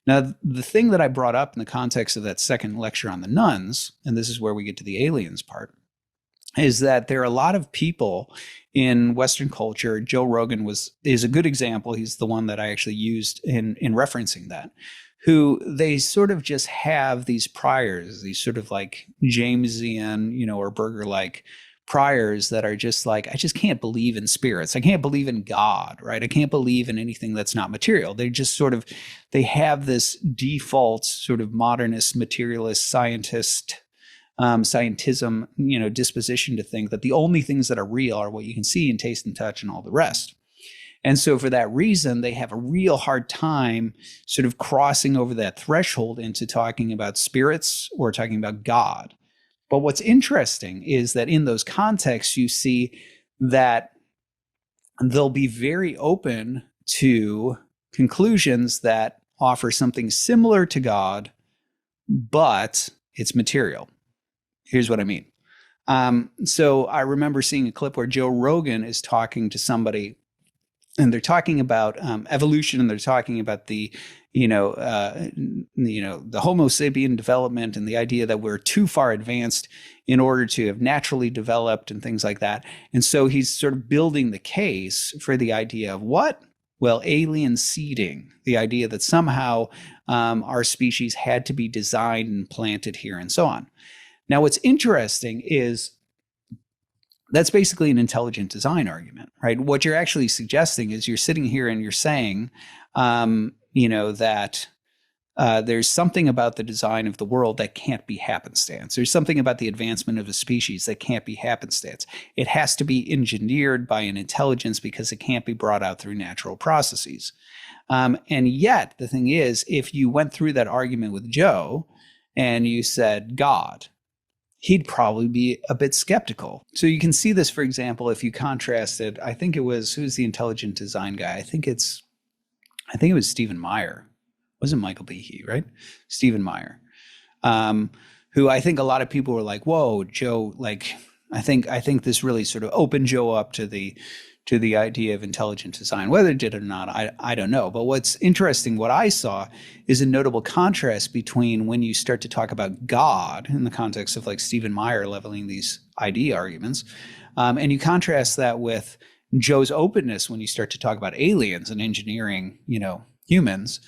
Now, the thing that I brought up in the context of that second lecture on the nuns, and this is where we get to the aliens part, is that there are a lot of people in Western culture. Joe Rogan is a good example. He's the one that I actually used in referencing that, who they sort of just have these priors, these sort of like Jamesian, or Burger-like priors that are just like, I just can't believe in spirits. I can't believe in God, right? I can't believe in anything that's not material. They just sort of, they have this default sort of modernist, materialist, scientism, disposition to think that the only things that are real are what you can see and taste and touch and all the rest. And so for that reason, they have a real hard time sort of crossing over that threshold into talking about spirits or talking about God. But what's interesting is that in those contexts, you see that they'll be very open to conclusions that offer something similar to God, but it's material. Here's what I mean. So I remember seeing a clip where Joe Rogan is talking to somebody, and they're talking about evolution, and they're talking about the Homo sapien development and the idea that we're too far advanced in order to have naturally developed and things like that. And so he's sort of building the case for the idea of what? Well, alien seeding, the idea that somehow our species had to be designed and planted here and so on. Now, what's interesting is that's basically an intelligent design argument, right? What you're actually suggesting is you're sitting here and you're saying, that there's something about the design of the world that can't be happenstance. There's something about the advancement of a species that can't be happenstance. It has to be engineered by an intelligence because it can't be brought out through natural processes. And yet, the thing is, if you went through that argument with Joe and you said God, he'd probably be a bit skeptical. So you can see this, for example, if you contrasted, I think it was, who's the intelligent design guy? I think it was Stephen Meyer. It wasn't Michael Behe, right? Stephen Meyer, who I think a lot of people were like, whoa, Joe, like, I think this really sort of opened Joe up to the idea of intelligent design. Whether it did or not, I don't know. But what's interesting, what I saw is a notable contrast between when you start to talk about God in the context of like Stephen Meyer leveling these ID arguments, and you contrast that with Joe's openness when you start to talk about aliens and engineering, humans.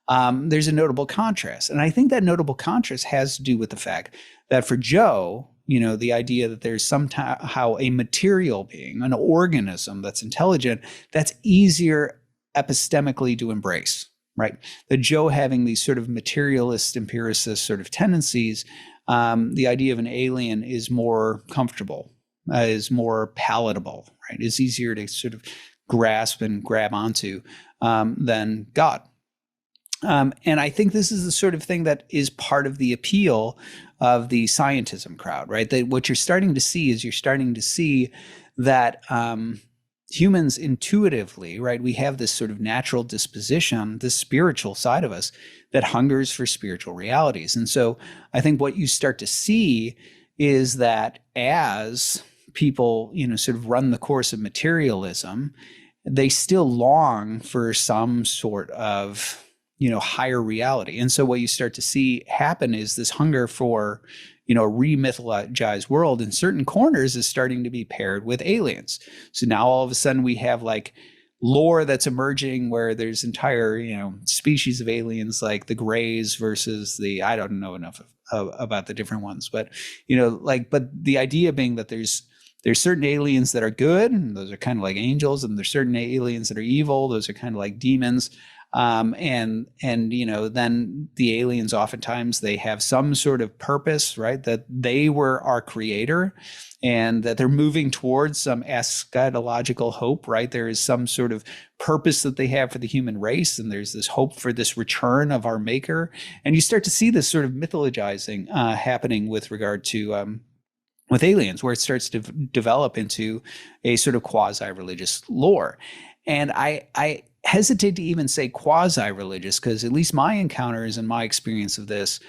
There's a notable contrast. And I think that notable contrast has to do with the fact that for Joe, the idea that there's somehow a material being, an organism that's intelligent, that's easier epistemically to embrace, right? That Joe having these sort of materialist, empiricist sort of tendencies, the idea of an alien is more comfortable, is more palatable, right? Is easier to sort of grasp and grab onto than God. And I think this is the sort of thing that is part of the appeal of the scientism crowd, right? That what you're starting to see is that humans intuitively, right? We have this sort of natural disposition, this spiritual side of us that hungers for spiritual realities. And so I think what you start to see is that as people, sort of run the course of materialism, they still long for some sort of higher reality. And so what you start to see happen is this hunger for, a re-mythologized world in certain corners is starting to be paired with aliens. So now all of a sudden we have like lore that's emerging where there's entire, species of aliens like the Greys versus I don't know enough about the different ones, but, but the idea being that there's certain aliens that are good, and those are kind of like angels, and there's certain aliens that are evil, those are kind of like demons. And then the aliens, oftentimes they have some sort of purpose, right? That they were our creator and that they're moving towards some eschatological hope, right? There is some sort of purpose that they have for the human race. And there's this hope for this return of our maker. And you start to see this sort of mythologizing happening with regard to with aliens, where it starts to develop into a sort of quasi-religious lore. And I hesitate to even say quasi-religious, because at least my encounters and my experience of this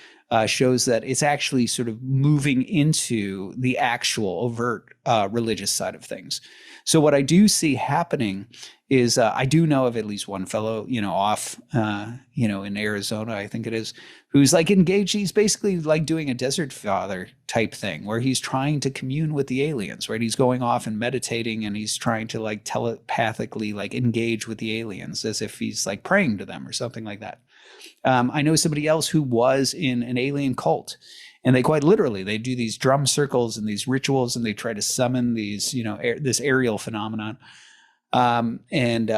shows that it's actually sort of moving into the actual overt religious side of things. So what I do see happening is I do know of at least one fellow, off, in Arizona, I think it is, who's like engaged. He's basically like doing a desert father type thing where he's trying to commune with the aliens, right? He's going off and meditating, and he's trying to like telepathically like engage with the aliens as if he's like praying to them or something like that. I know somebody else who was in an alien cult, and they quite literally, they do these drum circles and these rituals, and they try to summon these, this aerial phenomenon, and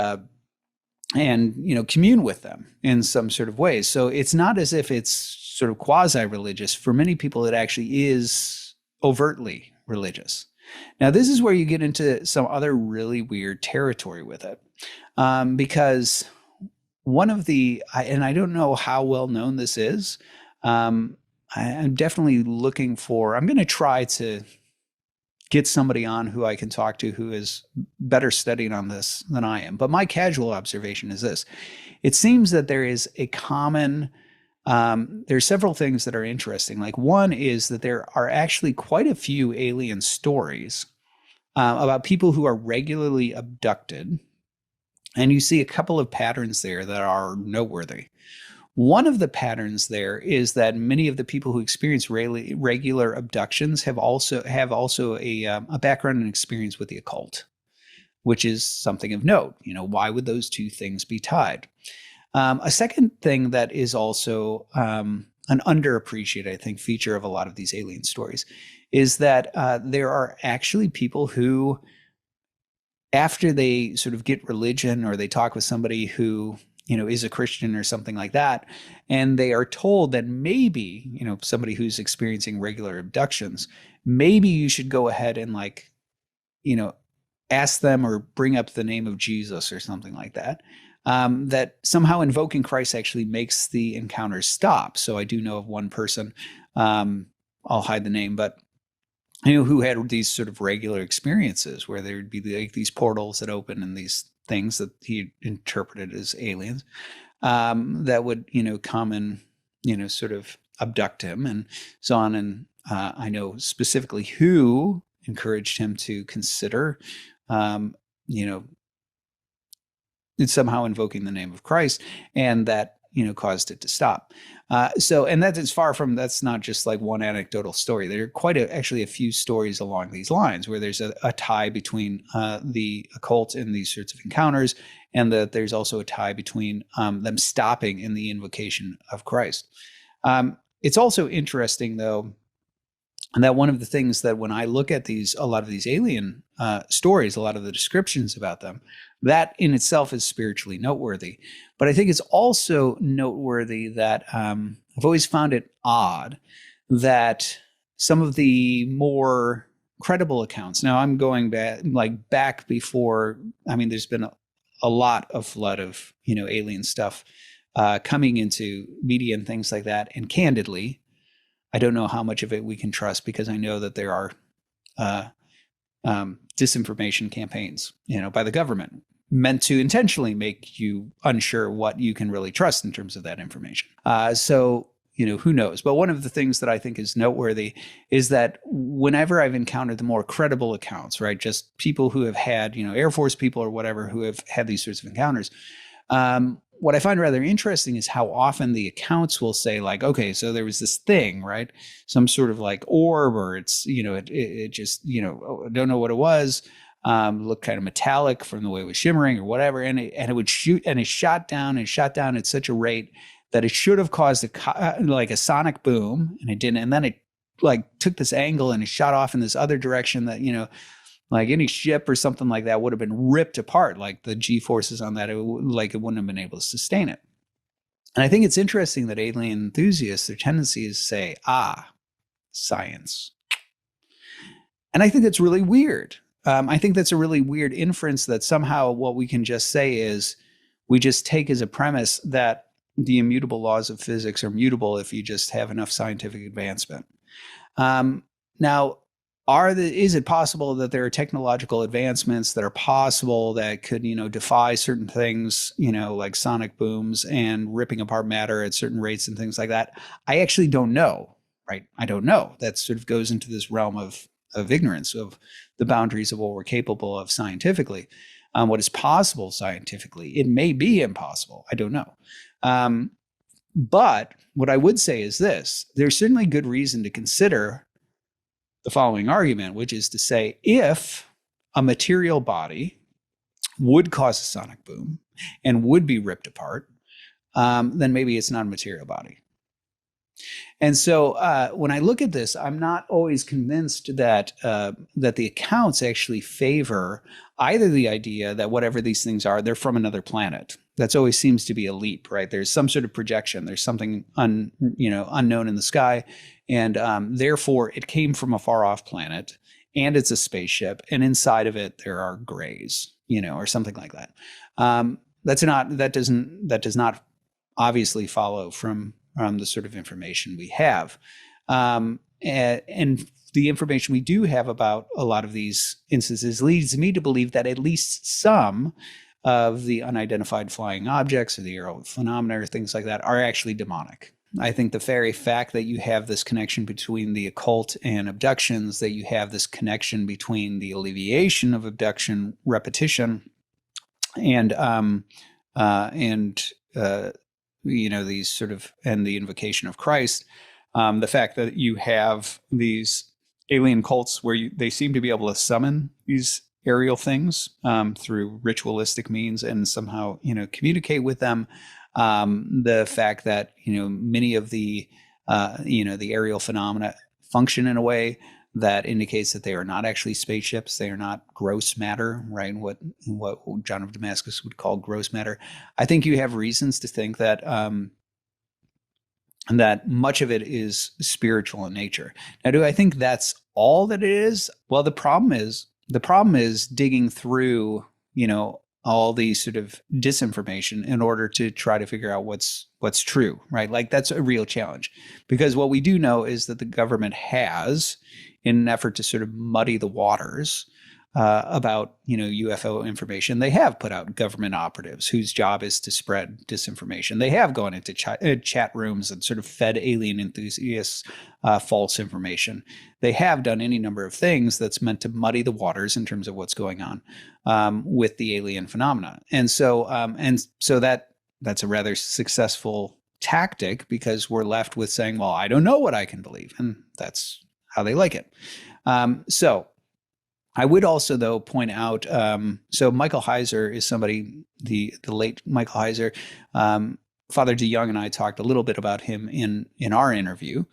commune with them in some sort of ways. So it's not as if it's sort of quasi-religious. For many people, it actually is overtly religious. Now, this is where you get into some other really weird territory with it, because one of and I don't know how well known this is. I'm definitely looking I'm going to try to get somebody on who I can talk to who is better studied on this than I am. But my casual observation is this. It seems that there is a common, there's several things that are interesting. Like one is that there are actually quite a few alien stories about people who are regularly abducted. And you see a couple of patterns there that are noteworthy. One of the patterns there is that many of the people who experience regular abductions have also a background and experience with the occult, which is something of note. Why would those two things be tied? A second thing that is also an underappreciated, I think, feature of a lot of these alien stories is that there are actually people who, after they sort of get religion or they talk with somebody who is a Christian or something like that, and they are told that maybe, somebody who's experiencing regular abductions, maybe you should go ahead and ask them or bring up the name of Jesus or something like that, that somehow invoking Christ actually makes the encounters stop. So I do know of one person, I'll hide the name, but who had these sort of regular experiences where there would be like these portals that open and these things that he interpreted as aliens that would, come and, sort of abduct him and so on. And I know specifically who encouraged him to consider, it's somehow invoking the name of Christ, and that, caused it to stop. And that is that's not just like one anecdotal story. There are actually a few stories along these lines where there's a tie between the occult and these sorts of encounters, and that there's also a tie between them stopping in the invocation of Christ. It's also interesting, though, that one of the things that when I look at a lot of these alien stories, a lot of the descriptions about them, that in itself is spiritually noteworthy. But I think it's also noteworthy that I've always found it odd that some of the more credible accounts, now I'm going back before, there's been a lot of flood of, alien stuff coming into media and things like that. And candidly, I don't know how much of it we can trust, because I know that there are disinformation campaigns, by the government meant to intentionally make you unsure what you can really trust in terms of that information. So, who knows? But one of the things that I think is noteworthy is that whenever I've encountered the more credible accounts, right, just people who have had, Air Force people or whatever who have had these sorts of encounters, what I find rather interesting is how often the accounts will say like, okay, so there was this thing, right? Some sort of like orb, or it's, it just, I don't know what it was. Looked kind of metallic from the way it was shimmering or whatever. And it would shoot, and it shot down at such a rate that it should have caused a sonic boom, and it didn't. And then it like took this angle and it shot off in this other direction that, like any ship or something like that would have been ripped apart. Like the G-forces on that, it wouldn't have been able to sustain it. And I think it's interesting that alien enthusiasts, their tendency is to say, science. And I think that's really weird. I think that's a really weird inference, that somehow what we can just say is we just take as a premise that the immutable laws of physics are mutable if you just have enough scientific advancement. Now, is it possible that there are technological advancements that are possible that could, defy certain things, like sonic booms and ripping apart matter at certain rates and things like that? I actually don't know, right? I don't know. That sort of goes into this realm of ignorance of the boundaries of what we're capable of scientifically. What is possible scientifically? It may be impossible. I don't know. But what I would say is this: there's certainly good reason to consider the following argument, which is to say, if a material body would cause a sonic boom and would be ripped apart, then maybe it's not a material body. And so when I look at this, I'm not always convinced that that the accounts actually favor either the idea that whatever these things are, they're from another planet. That's always seems to be a leap, right? There's some sort of projection. There's something unknown in the sky, and therefore it came from a far off planet, and it's a spaceship, and inside of it there are grays, or something like that. That does not obviously follow from the sort of information we have. And the information we do have about a lot of these instances leads me to believe that at least some of the unidentified flying objects or the aerial phenomena or things like that are actually demonic. I think the very fact that you have this connection between the occult and abductions, that you have this connection between the alleviation of abduction repetition and these sort of, and the invocation of Christ, the fact that you have these alien cults where they seem to be able to summon these aerial things through ritualistic means and somehow, communicate with them. The fact that, many of the aerial phenomena function in a way that indicates that they are not actually spaceships. They are not gross matter, right? What John of Damascus would call gross matter. I think you have reasons to think that that much of it is spiritual in nature. Now, do I think that's all that it is? Well, the problem is digging through, all these sort of disinformation in order to try to figure out what's true, right? Like that's a real challenge, because what we do know is that the government has, in an effort to sort of muddy the waters about, UFO information, they have put out government operatives whose job is to spread disinformation. They have gone into chat rooms and sort of fed alien enthusiasts false information. They have done any number of things that's meant to muddy the waters in terms of what's going on with the alien phenomena. And so that's a rather successful tactic, because we're left with saying, well, I don't know what I can believe. And that's how they like it. So I would also, though, point out, so Michael Heiser is somebody, the late Michael Heiser, Father DeYoung and I talked a little bit about him in our interview.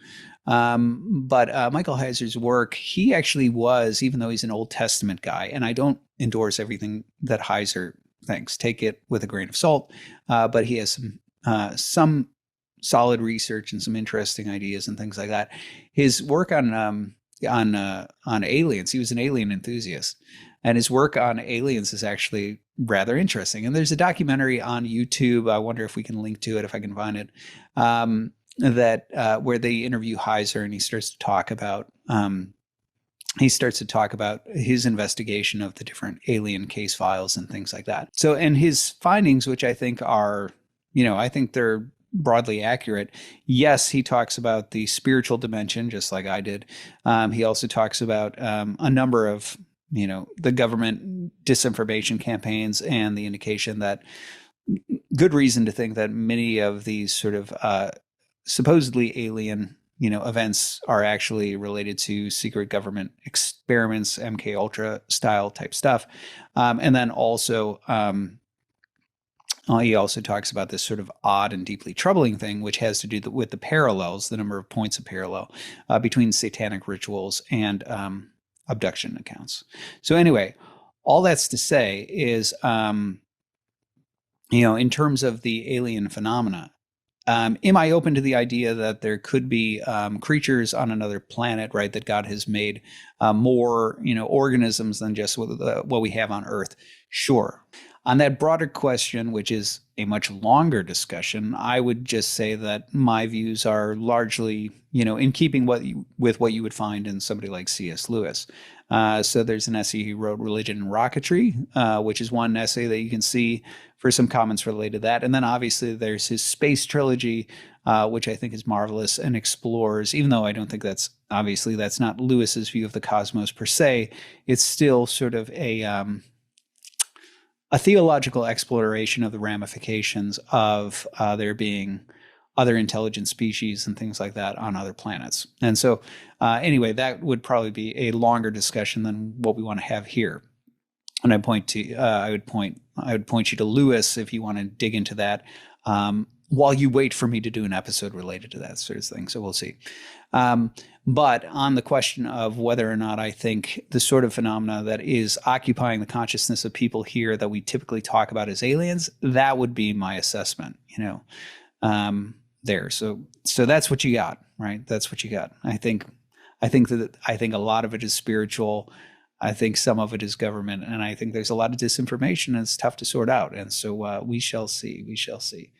But Michael Heiser's work, he actually was, even though he's an Old Testament guy, and I don't endorse everything that Heiser thinks, take it with a grain of salt, but he has some solid research and some interesting ideas and things like that. His work on aliens, he was an alien enthusiast, and his work on aliens is actually rather interesting. And there's a documentary on YouTube, I wonder if we can link to it if I can find it, that where they interview Heiser, and he starts to talk about his investigation of the different alien case files and things like that. So, and his findings, which I think are, I think they're broadly accurate. Yes, he talks about the spiritual dimension, just like I did. He also talks about a number of, the government disinformation campaigns and the indication that good reason to think that many of these sort of supposedly alien, events are actually related to secret government experiments, MK Ultra style type stuff. And then also, he also talks about this sort of odd and deeply troubling thing, which has to do with the parallels, the number of points of parallel between satanic rituals and abduction accounts. So anyway, all that's to say is, in terms of the alien phenomena, am I open to the idea that there could be creatures on another planet, right, that God has made more, organisms than just what we have on Earth? Sure. On that broader question, which is a much longer discussion, I would just say that my views are largely, in keeping with what you would find in somebody like C.S. Lewis. So there's an essay he wrote, Religion and Rocketry, which is one essay that you can see for some comments related to that. And then obviously there's his Space Trilogy, which I think is marvelous and explores, even though I don't think that's not Lewis's view of the cosmos per se, it's still sort of a theological exploration of the ramifications of there being other intelligent species and things like that on other planets. And so anyway, that would probably be a longer discussion than what we want to have here. And I would point you to Lewis if you want to dig into that, while you wait for me to do an episode related to that sort of thing. So we'll see. But on the question of whether or not I think the sort of phenomena that is occupying the consciousness of people here that we typically talk about as aliens, that would be my assessment, there. So that's what you got, right? That's what you got. I think a lot of it is spiritual. I think some of it is government, and I think there's a lot of disinformation, and it's tough to sort out. And so we shall see. We shall see.